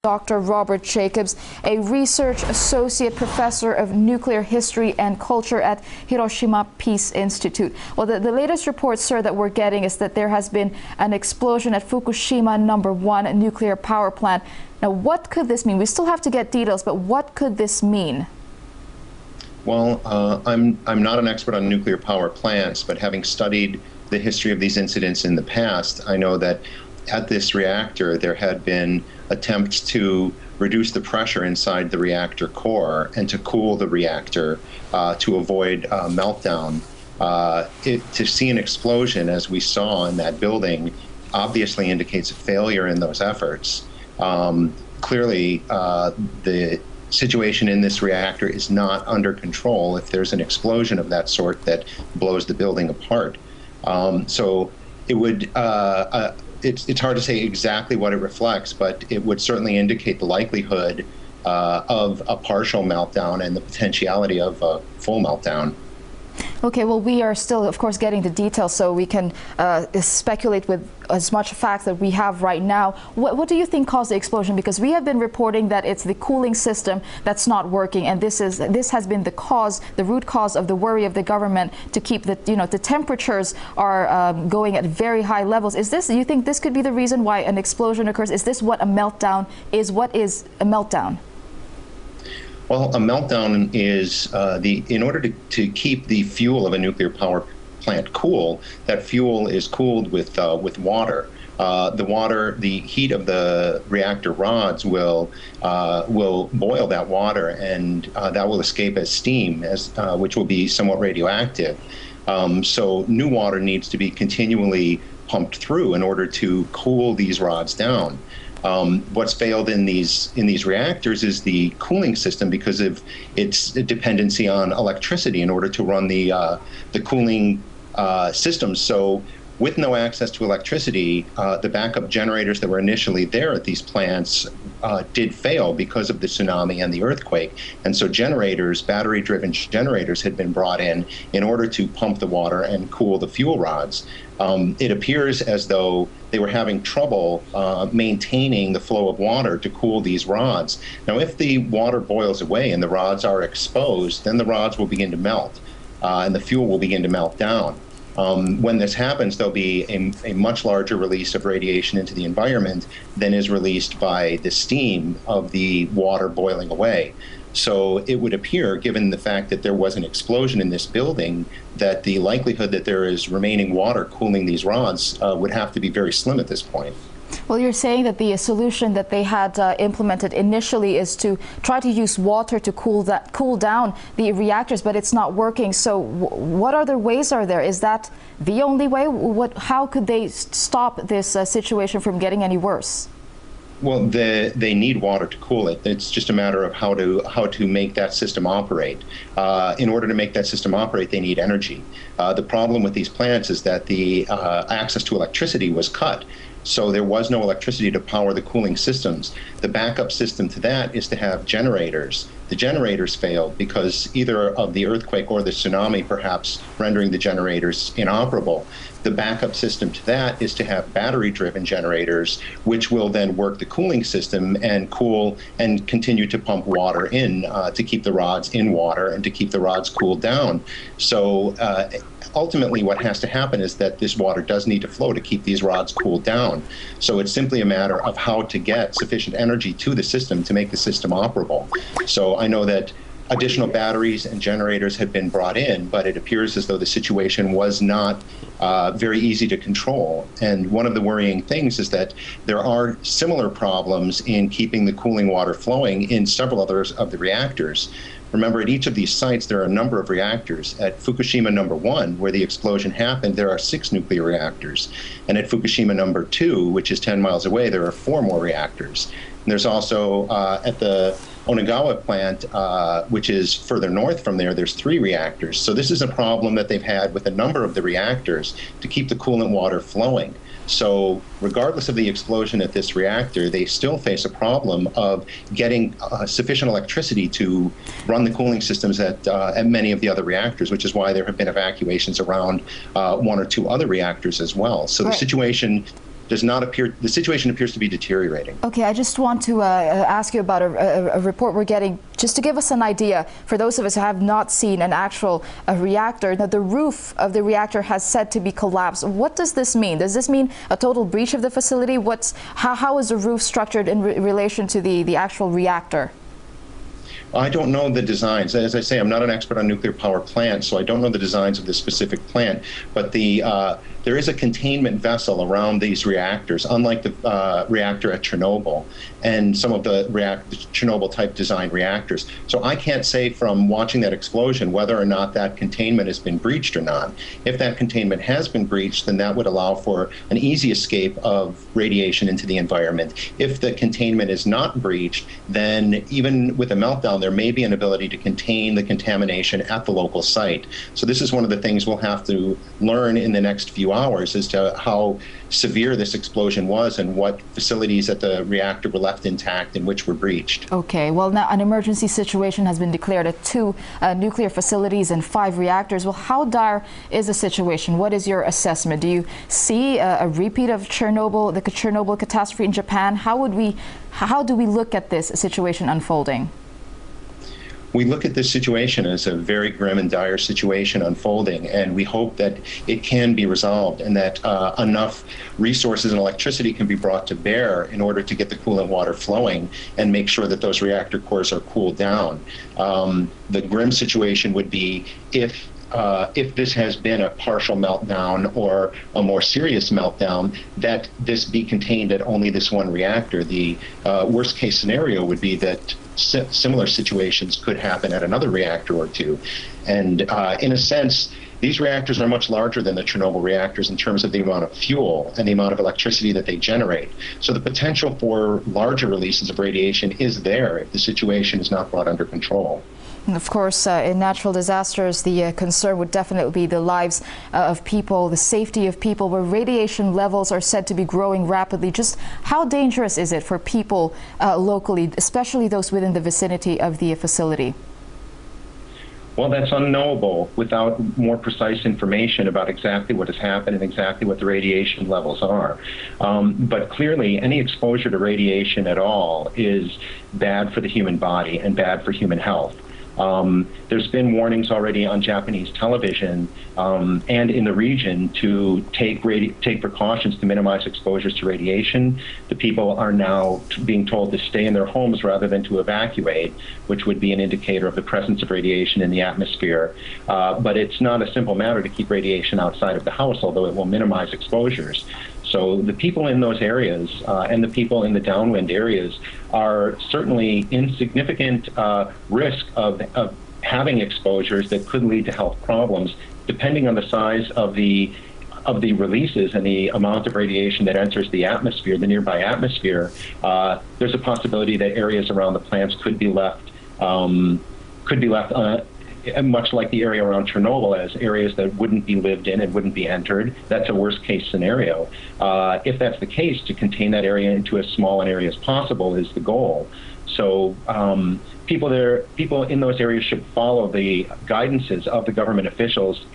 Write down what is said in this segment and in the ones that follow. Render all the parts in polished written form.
Dr. Robert Jacobs, a research associate professor of nuclear history and culture at Hiroshima Peace Institute. Well, the latest report, sir, that we're getting is that there has been an explosion at Fukushima #1 nuclear power plant. Now, what could this mean? We still have to get details, but what could this mean? Well, I'm not an expert on nuclear power plants, but having studied the history of these incidents in the past, I know that at this reactor there had been attempts to reduce the pressure inside the reactor core and to cool the reactor to avoid meltdown. To see an explosion, as we saw in that building, obviously indicates a failure in those efforts. Clearly, the situation in this reactor is not under control if there's an explosion of that sort that blows the building apart. So it would, it's hard to say exactly what it reflects, but it would certainly indicate the likelihood of a partial meltdown and the potentiality of a full meltdown. Okay, well, we are still, of course, getting the details, so we can speculate with as much facts that we have right now. What do you think caused the explosion? Because we have been reporting that it's the cooling system that's not working, and this has been the cause, the root cause of the worry of the government to keep the temperatures are going at very high levels. Do you think this could be the reason why an explosion occurs? Is this what a meltdown is? What is a meltdown? Well, a meltdown is in order to keep the fuel of a nuclear power plant cool, that fuel is cooled with water. The heat of the reactor rods will boil that water, and that will escape as steam, which will be somewhat radioactive. So new water needs to be continually pumped through in order to cool these rods down. What's failed in these reactors is the cooling system because of its dependency on electricity in order to run the cooling systems. So with no access to electricity, the backup generators that were initially there at these plants did fail because of the tsunami and the earthquake. And so generators, battery-driven generators, had been brought in order to pump the water and cool the fuel rods. It appears as though they were having trouble maintaining the flow of water to cool these rods. Now, if the water boils away and the rods are exposed, then the rods will begin to melt, and the fuel will begin to melt down. When this happens, there'll be a much larger release of radiation into the environment than is released by the steam of the water boiling away. So it would appear, given the fact that there was an explosion in this building, that the likelihood that there is remaining water cooling these rods would have to be very slim at this point. Well, you're saying that the solution that they had implemented initially is to try to use water to cool down the reactors, but it's not working. So what other ways are there? Is that the only way? How could they stop this situation from getting any worse? Well, they need water to cool it. It's just a matter of how to make that system operate. In order to make that system operate, they need energy. The problem with these plants is that the access to electricity was cut. So there was no electricity to power the cooling systems. The backup system to that is to have generators. The generators failed because either of the earthquake or the tsunami perhaps rendering the generators inoperable. The backup system to that is to have battery-driven generators, which will then work the cooling system and cool and continue to pump water in to keep the rods in water and to keep the rods cooled down. So ultimately what has to happen is that this water does need to flow to keep these rods cooled down. So it's simply a matter of how to get sufficient energy to the system to make the system operable. So I know that additional batteries and generators had been brought in, but it appears as though the situation was not very easy to control. And one of the worrying things is that there are similar problems in keeping the cooling water flowing in several others of the reactors. Remember, at each of these sites, there are a number of reactors. At Fukushima #1, where the explosion happened, there are 6 nuclear reactors. And at Fukushima #2, which is 10 miles away, there are 4 more reactors. And there's also at the Onagawa plant, which is further north from there, there's 3 reactors. So this is a problem that they've had with a number of the reactors to keep the coolant water flowing. So regardless of the explosion at this reactor, they still face a problem of getting sufficient electricity to run the cooling systems at many of the other reactors, which is why there have been evacuations around 1 or 2 other reactors as well. So the situation does not appear, the situation appears to be deteriorating. Okay, I just want to ask you about a report we're getting, just to give us an idea, for those of us who have not seen an actual reactor, that the roof of the reactor has said to be collapsed. What does this mean? Does this mean a total breach of the facility? How is the roof structured in relation to the actual reactor? I don't know the designs. As I say, I'm not an expert on nuclear power plants, so I don't know the designs of this specific plant. But there is a containment vessel around these reactors, unlike the reactor at Chernobyl and some of the Chernobyl-type design reactors. So I can't say from watching that explosion whether or not that containment has been breached or not. If that containment has been breached, then that would allow for an easy escape of radiation into the environment. If the containment is not breached, then even with a meltdown, there may be an ability to contain the contamination at the local site. So this is one of the things we'll have to learn in the next few hours as to how severe this explosion was and what facilities at the reactor were left intact and which were breached. Okay, well, now an emergency situation has been declared at 2 nuclear facilities and 5 reactors. Well, how dire is the situation? What is your assessment? Do you see a repeat of Chernobyl, the Chernobyl catastrophe in Japan? How do we look at this situation unfolding? We look at this situation as a very grim and dire situation unfolding, and we hope that it can be resolved and that enough resources and electricity can be brought to bear in order to get the coolant water flowing and make sure that those reactor cores are cooled down. The grim situation would be if this has been a partial meltdown or a more serious meltdown, that this be contained at only this one reactor. The worst case scenario would be that similar situations could happen at another reactor or two. And in a sense, these reactors are much larger than the Chernobyl reactors in terms of the amount of fuel and the amount of electricity that they generate. So the potential for larger releases of radiation is there if the situation is not brought under control. And of course, in natural disasters, the concern would definitely be the lives of people, the safety of people, where radiation levels are said to be growing rapidly. Just how dangerous is it for people locally, especially those within the vicinity of the facility? Well, that's unknowable without more precise information about exactly what has happened and exactly what the radiation levels are. But clearly, any exposure to radiation at all is bad for the human body and bad for human health. There's been warnings already on Japanese television and in the region to take precautions to minimize exposures to radiation. The people are now being told to stay in their homes rather than to evacuate, which would be an indicator of the presence of radiation in the atmosphere. But it's not a simple matter to keep radiation outside of the house, although it will minimize exposures. So the people in those areas and the people in the downwind areas are certainly in significant risk of having exposures that could lead to health problems, depending on the size of the releases and the amount of radiation that enters the atmosphere, the nearby atmosphere. There's a possibility that areas around the plants could be left much like the area around Chernobyl, as areas that wouldn't be lived in and wouldn't be entered. That's a worst case scenario. If that's the case, to contain that area into as small an area as possible is the goal. So people in those areas should follow the guidances of the government officials,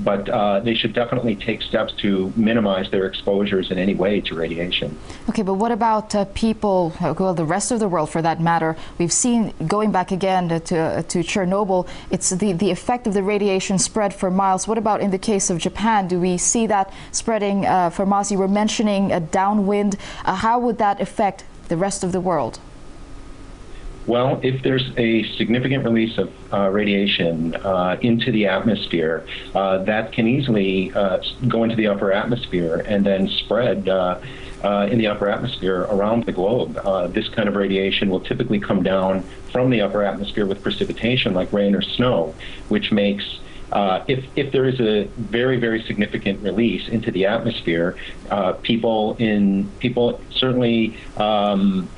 but they should definitely take steps to minimize their exposures in any way to radiation. Okay, but what about people, well, the rest of the world for that matter? We've seen, going back again to Chernobyl, it's the effect of the radiation spread for miles. What about in the case of Japan? Do we see that spreading for miles? You were mentioning a downwind. How would that affect the rest of the world? Well, if there's a significant release of radiation into the atmosphere, that can easily go into the upper atmosphere and then spread in the upper atmosphere around the globe. This kind of radiation will typically come down from the upper atmosphere with precipitation like rain or snow, which makes if there is a very, very significant release into the atmosphere, people certainly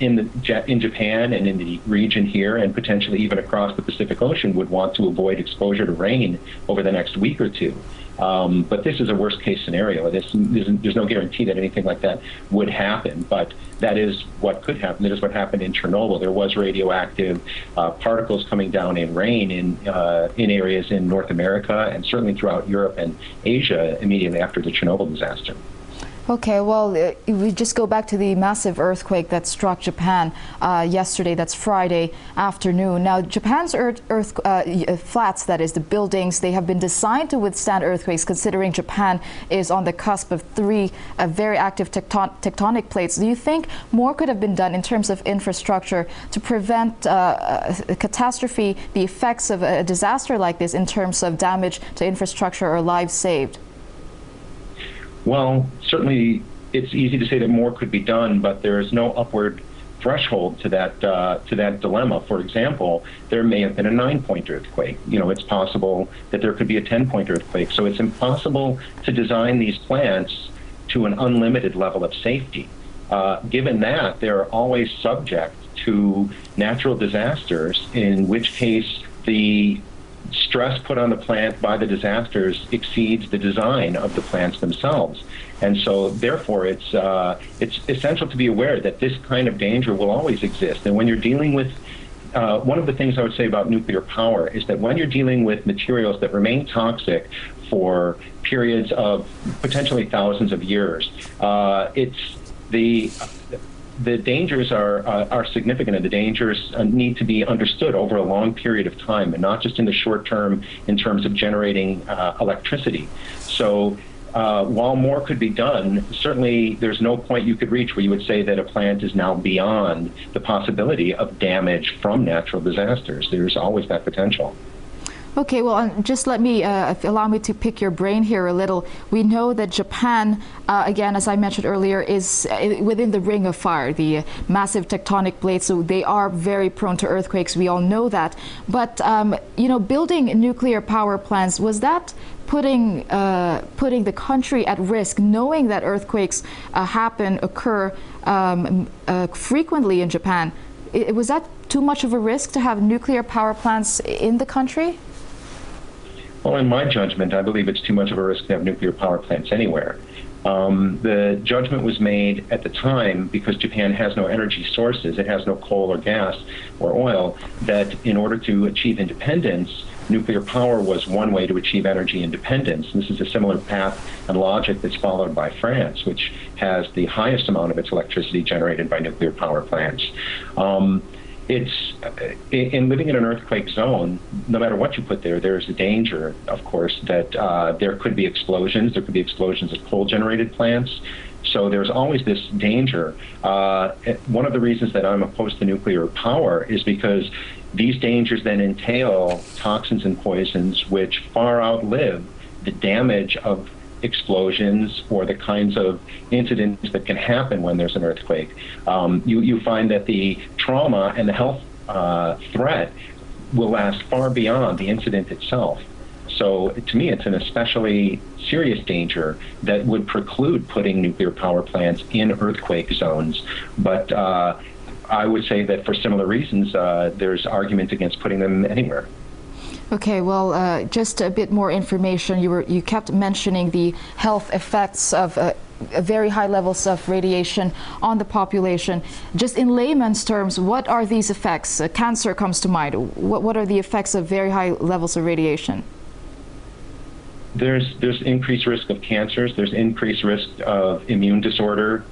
in Japan and in the region here and potentially even across the Pacific Ocean would want to avoid exposure to rain over the next week or two. But this is a worst case scenario. There's no guarantee that anything like that would happen, but that is what could happen. That is what happened in Chernobyl. There was radioactive particles coming down in rain in areas in North America and certainly throughout Europe and Asia immediately after the Chernobyl disaster. Okay, well, we just go back to the massive earthquake that struck Japan yesterday. That's Friday afternoon. Now, Japan's flats, that is, the buildings, they have been designed to withstand earthquakes, considering Japan is on the cusp of three very active tectonic plates. Do you think more could have been done in terms of infrastructure to prevent a catastrophe, the effects of a disaster like this, in terms of damage to infrastructure or lives saved? Well, certainly it's easy to say that more could be done, but there is no upward threshold to that dilemma. For example, there may have been a 9-point earthquake. You know, it's possible that there could be a 10-point earthquake. So it's impossible to design these plants to an unlimited level of safety. Given that, they're always subject to natural disasters, in which case the stress put on the plant by the disasters exceeds the design of the plants themselves. And so therefore it's essential to be aware that this kind of danger will always exist. And when you're dealing with one of the things I would say about nuclear power is that when you're dealing with materials that remain toxic for periods of potentially thousands of years, the dangers are significant, and the dangers need to be understood over a long period of time, and not just in the short term in terms of generating electricity. So while more could be done, certainly there's no point you could reach where you would say that a plant is now beyond the possibility of damage from natural disasters. There's always that potential. Okay, well, just allow me to pick your brain here a little. We know that Japan, again, as I mentioned earlier, is within the ring of fire, the massive tectonic plates, so they are very prone to earthquakes. We all know that. But, you know, building nuclear power plants, was that putting the country at risk, knowing that earthquakes occur frequently in Japan? Was that too much of a risk to have nuclear power plants in the country? Well, in my judgment, I believe it's too much of a risk to have nuclear power plants anywhere. The judgment was made at the time, because Japan has no energy sources, it has no coal or gas or oil, that in order to achieve independence, nuclear power was one way to achieve energy independence. And this is a similar path and logic that's followed by France, which has the highest amount of its electricity generated by nuclear power plants. In living in an earthquake zone, no matter what you put there, there's a danger, of course, that there could be explosions. There could be explosions at coal-generated plants. So there's always this danger. One of the reasons that I'm opposed to nuclear power is because these dangers then entail toxins and poisons which far outlive the damage of explosions or the kinds of incidents that can happen when there's an earthquake. You find that the trauma and the health threat will last far beyond the incident itself. So to me, it's an especially serious danger that would preclude putting nuclear power plants in earthquake zones. But I would say that for similar reasons, there's argument against putting them anywhere. Okay, well, just a bit more information. You kept mentioning the health effects of very high levels of radiation on the population. Just in layman's terms, what are these effects? Cancer comes to mind. What are the effects of very high levels of radiation? There's increased risk of cancers. There's increased risk of immune disorder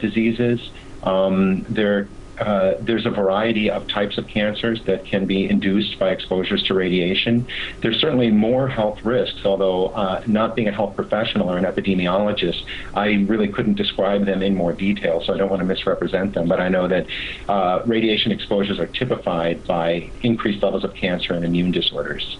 diseases. There's a variety of types of cancers that can be induced by exposures to radiation. There's certainly more health risks, although not being a health professional or an epidemiologist, I really couldn't describe them in more detail, so I don't want to misrepresent them. But I know that radiation exposures are typified by increased levels of cancer and immune disorders.